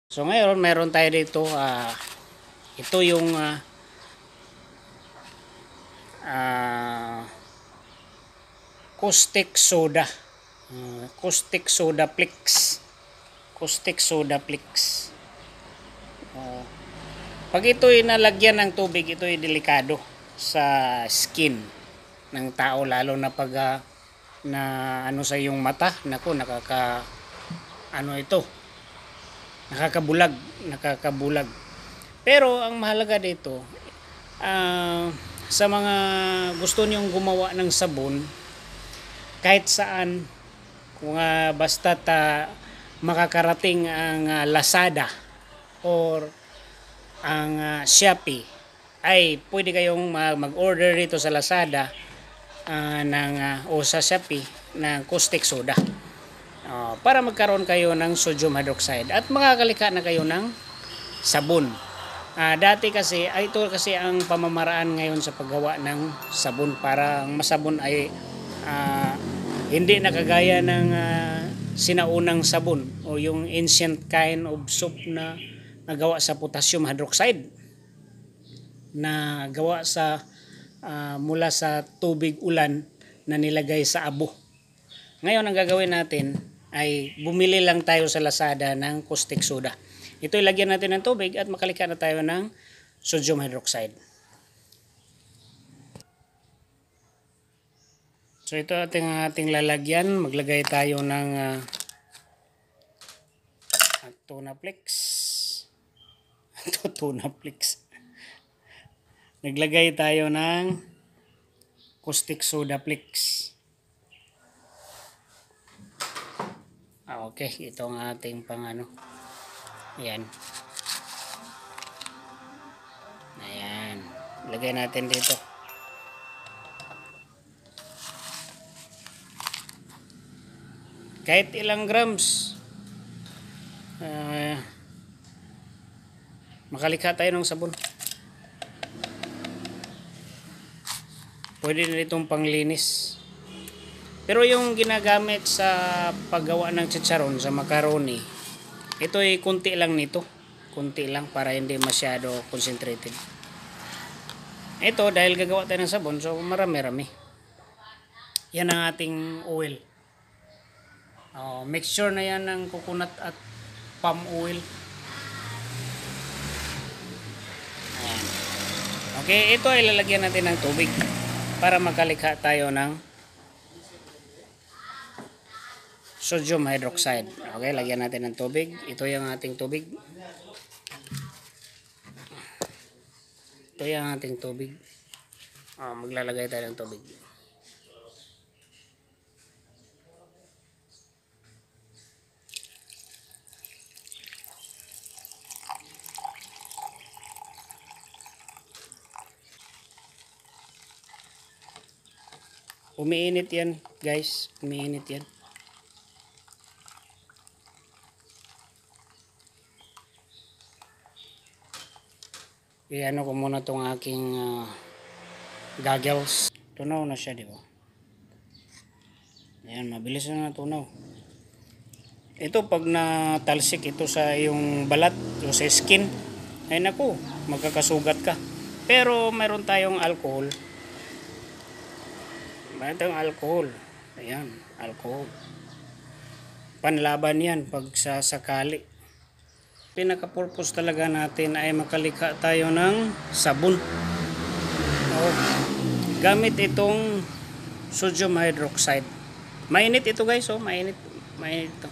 So ngayon meron tayo dito ito yung caustic soda. Caustic soda flix. Caustic soda flix. Pag ito ay nalagyan ng tubig, ito ay delikado sa skin ng tao, lalo na pag na ano sa yung mata, nako ano ito, nakakabulag. Pero ang mahalaga dito, sa mga gusto niyong gumawa ng sabon, kahit saan, kung basta makakarating ang Lazada or ang Shopee, ay pwede kayong mag-order dito sa Lazada o sa Shopee ng caustic soda para magkaroon kayo ng sodium hydroxide at makakalika na kayo ng sabon. Dati kasi, ito kasi ang pamamaraan ngayon sa paggawa ng sabon, para ang masabon ay hindi nakagaya ng sinaunang sabon o yung ancient kind of soap na nagawa sa potassium hydroxide, na gawa sa mula sa tubig ulan na nilagay sa abo. Ngayon ang gagawin natin ay bumili lang tayo sa Lazada ng caustic soda. Ito ilagyan natin ng tubig at makalika na tayo ng sodium hydroxide. So ito ating lalagyan. Maglagay tayo ng Tunaflex. Tunaflex. Naglagay tayo ng caustic soda flix. Okay, ito ang ating pangano. Ayan. Ayan. Lagay natin dito. Kahit ilang grams. Makalika tayo ng sabon. Pwede na itong panglinis. Pero yung ginagamit sa paggawa ng chicharon, sa macaroni, ito ay kunti lang nito. Kunti lang para hindi masyado concentrated. Ito dahil gagawa tayo ng sabon, so marami-rami. Yan ang ating oil. Mixture na yan ng coconut at palm oil. Ayan. Okay, ito ay lalagyan natin ng tubig para makalikha tayo ng sodium hydroxide. Okay, lagyan natin ng tubig. Ito yung ating tubig. Ito yung ating tubig. Maglalagay tayo ng tubig. Umiinit yan, guys. Umiinit yan. Iano ko muna tong aking goggles. Tunaw na siya, di ba? Ayan, mabilis na natunaw. Ito pag natalsik ito sa yung balat o sa skin, ay naku, magkakasugat ka. Pero mayroon tayong alcohol. Mayroon tayong alcohol. Ayan, alcohol. Panlaban yan pag sasakali. Pinaka-purpose talaga natin ay makalika tayo ng sabon. Gamit itong sodium hydroxide. Mainit ito, guys, mainit. Mainit ito.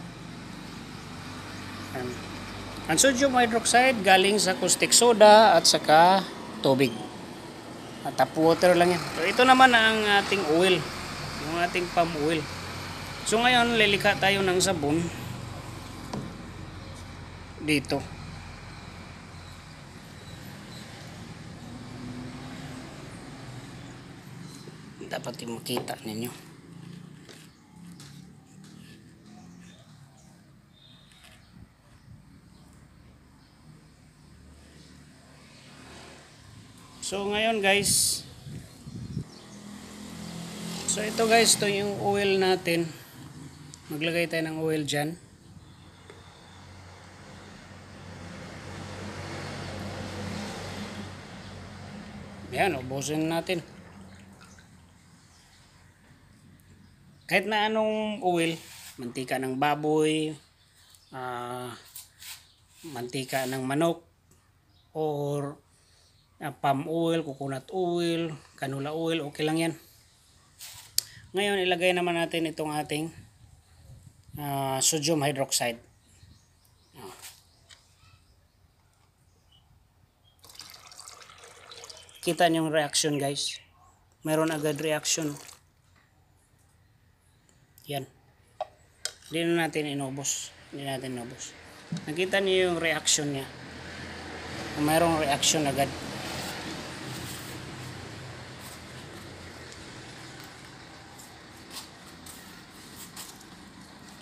Ang sodium hydroxide galing sa caustic soda at saka tubig. At tap water lang yan. So, ito naman ang ating oil. Yung ating palm oil. So ngayon lilika tayo ng sabon dito. Dapat makita ninyo. So ngayon, guys, so ito, guys, ito yung oil natin. Maglagay tayo ng oil dyan. Yan, ubusin natin. Kahit na anong oil, mantika ng baboy, mantika ng manok, or palm oil, coconut oil, canola oil, okay lang yan. Ngayon, ilagay naman natin itong ating sodium hydroxide. Kita niyo yung reaction, guys. Meron agad reaction. Yan. Hindi na natin inubos. Nakita niyo yung reaction niya. Mayroong reaction agad.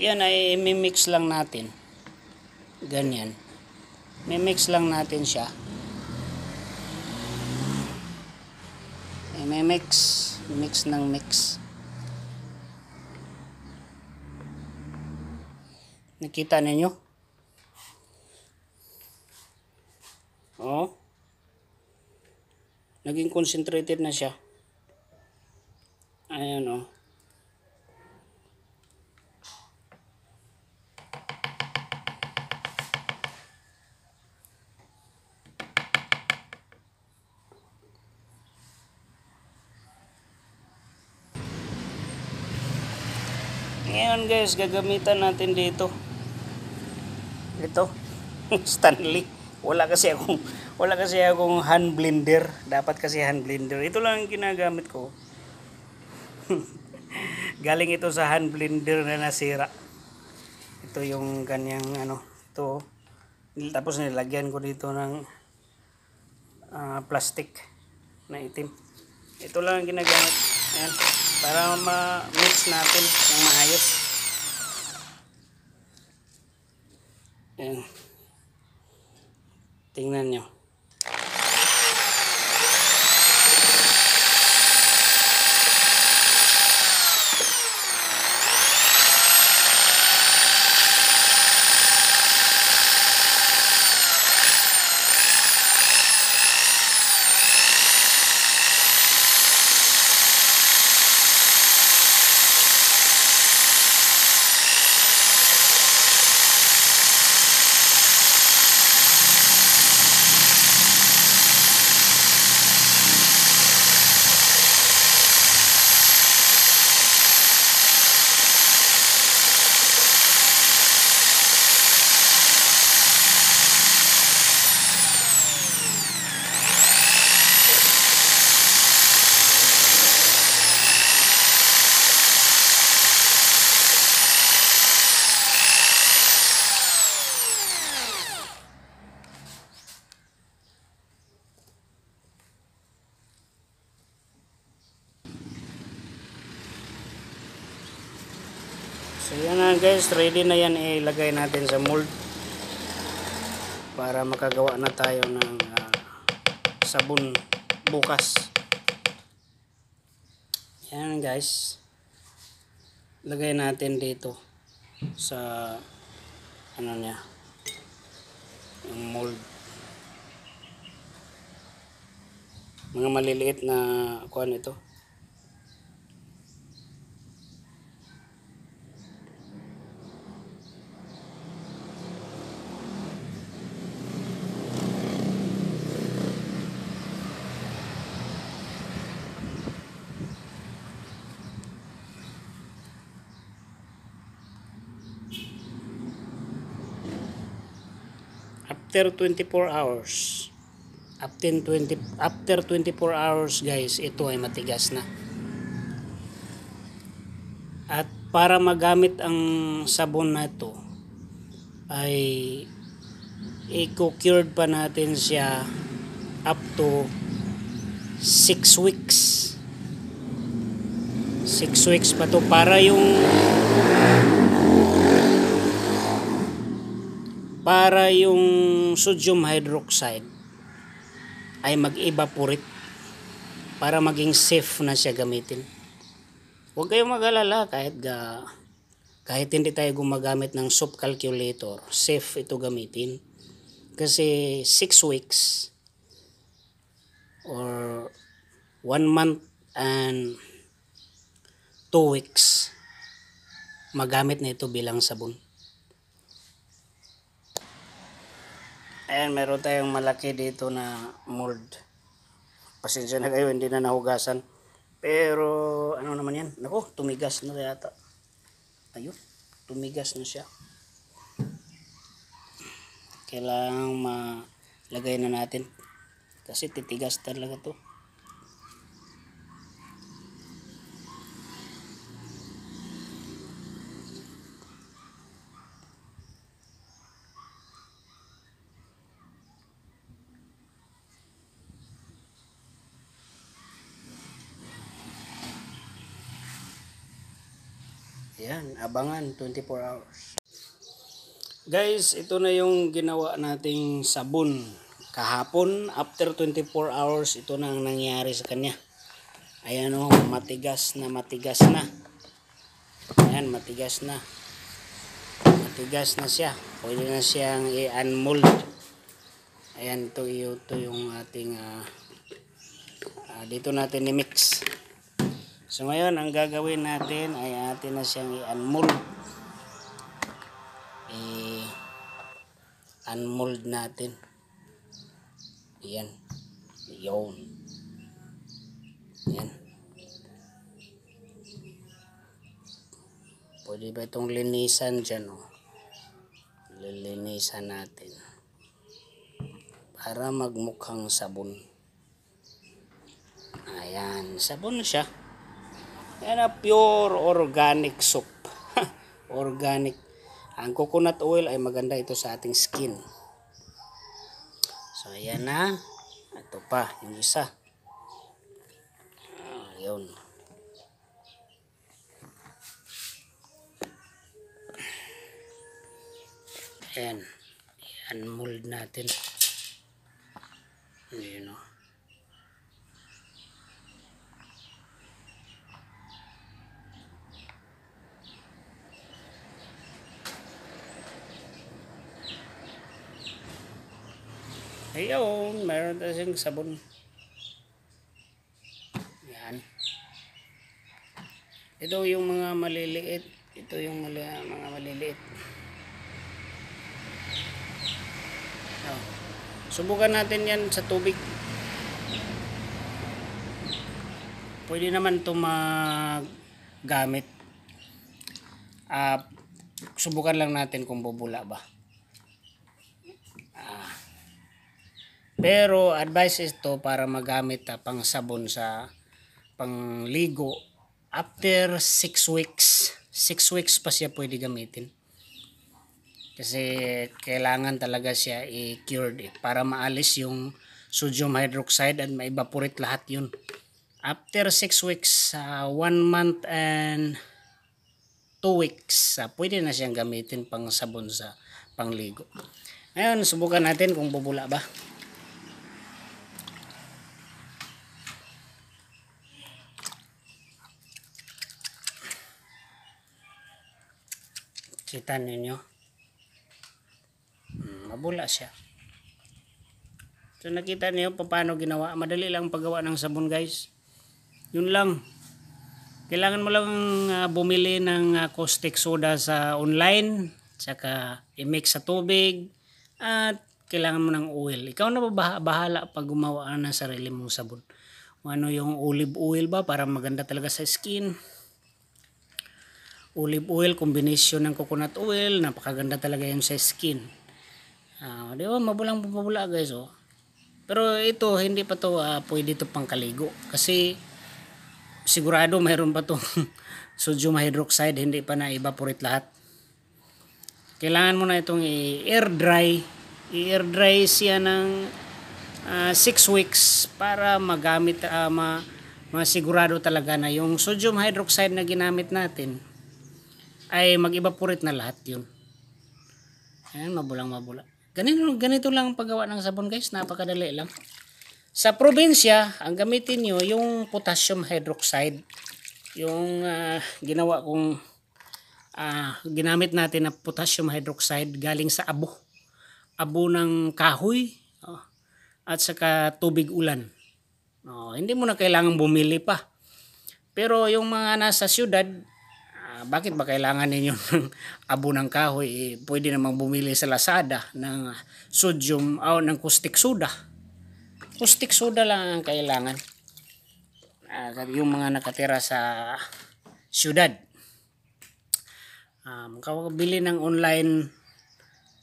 Yan ay mimix lang natin. Ganyan. Mimix lang natin siya. Mix ng mix. Nakita ninyo? Oh. Naging concentrated na siya. Ayan oh. Ngayon guys, gagamitan natin dito. Ito, Stanley. Wala kasi akong hand blender. Dapat kasi hand blender. Ito lang ang ginagamit ko. Galing ito sa hand blender na nasira. Ito yung kanyang ito. Tapos nilagyan ko dito ng plastic na itim. Ito lang ang ginagamit. Ayan. Para ma-mix natin ng maayos. Ayan. Tingnan nyo. So yan na guys, ready na yan, ilagay natin sa mold para makagawa na tayo ng sabon bukas. Yan guys, lagay natin dito sa niya, yung mold. Mga maliliit na kuan ito. After 24 hours, after 24 hours guys, ito ay matigas na. At para magamit ang sabon na ito ay i-cured pa natin siya up to 6 weeks. 6 weeks pa to para yung sodium hydroxide ay mag-evaporate para maging safe na siya gamitin. Huwag kayong mag-alala kahit hindi tayo gumagamit ng soap calculator, safe ito gamitin. Kasi 6 weeks or 1 month and 2 weeks magamit na ito bilang sabon. Ayan, meron tayong malaki dito na mold. Pasensya na kayo, hindi na nahugasan. Pero ano naman yan? Naku, tumigas na yata. Ayun, tumigas na siya. Kailangang malagay na natin. Kasi titigas talaga to. Yan, abangan 24 hours. Guys, ito na yung ginawa nating sabon. Kahapon, after 24 hours, ito na ang nangyari sa kanya. Ayan o, matigas na matigas na. Ayan, matigas na. Matigas na siya. Pwede na siyang i-unmold. Ayan, ito yung ating dito natin i-mix. So ngayon, ang gagawin natin ay atin na siyang i-unmold. I-unmold natin. Ayan. Yun. Ayan. Pwede ba itong linisan dyan? Oh? Lilinisan natin. Para magmukhang sabon. Ayan. Sabon na siya. Yan na pure organic soap. Organic. Ang coconut oil ay maganda ito sa ating skin. So ayan na. Ito pa yung isa. Yun. Ayan. I-unmold natin. Yun o. Ayun, mayroon tayong sabon. Yan. Ito yung mga maliliit. Ito yung mga maliliit. Oh. Subukan natin yan sa tubig. Pwede naman ito magamit. Subukan lang natin kung bubula ba. Pero advice ito para magamit pang sabon sa pangligo after 6 weeks. 6 weeks pa siya pwede gamitin. Kasi kailangan talaga siya i-cured para maalis yung sodium hydroxide at ma-evaporate lahat yun. After 6 weeks, 1 month and 2 weeks, pwede na siyang gamitin pang sabon sa pangligo. Ngayon, subukan natin kung bubula ba. Kita ninyo. Mabula siya. So nakita niyo paano ginawa. Madali lang paggawa ng sabon, guys. Yun lang. Kailangan mo lang bumili ng caustic soda sa online. Tsaka i-mix sa tubig. At kailangan mo ng oil. Ikaw na bahala pag gumawa ng sarili mong sabon. Ano yung olive oil ba para maganda talaga sa skin. Olive oil, combination ng coconut oil, napakaganda talaga yun sa skin. Di ba, mabulang pumabula guys. Oh. Pero ito, hindi pa to pwede ito pang kaligo. Kasi sigurado mayroon pa itong sodium hydroxide, hindi pa na-evaporate lahat. Kailangan mo na itong i-air dry. I-air dry siya ng 6 weeks para magamit, masigurado talaga na yung sodium hydroxide na ginamit natin ay mag-evaporate na lahat yun. Ayan, mabula. Ganito lang ang paggawa ng sabon guys, napakadali lang. Sa probinsya, ang gamitin nyo yung potassium hydroxide. Yung ginawa kong ginamit natin na potassium hydroxide galing sa abo. Abo ng kahoy at saka tubig ulan. Hindi mo na kailangan bumili pa. Pero yung mga nasa syudad, bakit ba kailangan ninyo ng abo ng kahoy? Pwede namang bumili sa Lazada ng sodium o ng caustic soda. Caustic soda lang ang kailangan. Yung mga nakatira sa syudad. Makakabili ng online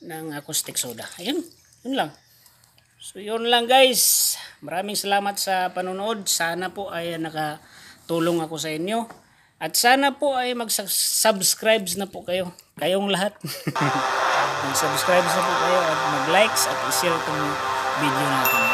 ng caustic soda. Ayun, yun lang. So yun lang guys. Maraming salamat sa panonood. Sana po ay nakatulong ako sa inyo. At sana po ay mag-subscribe na po kayo. Kayong lahat. Mag-subscribe na po kayo at mag-likes at i-share itong video natin.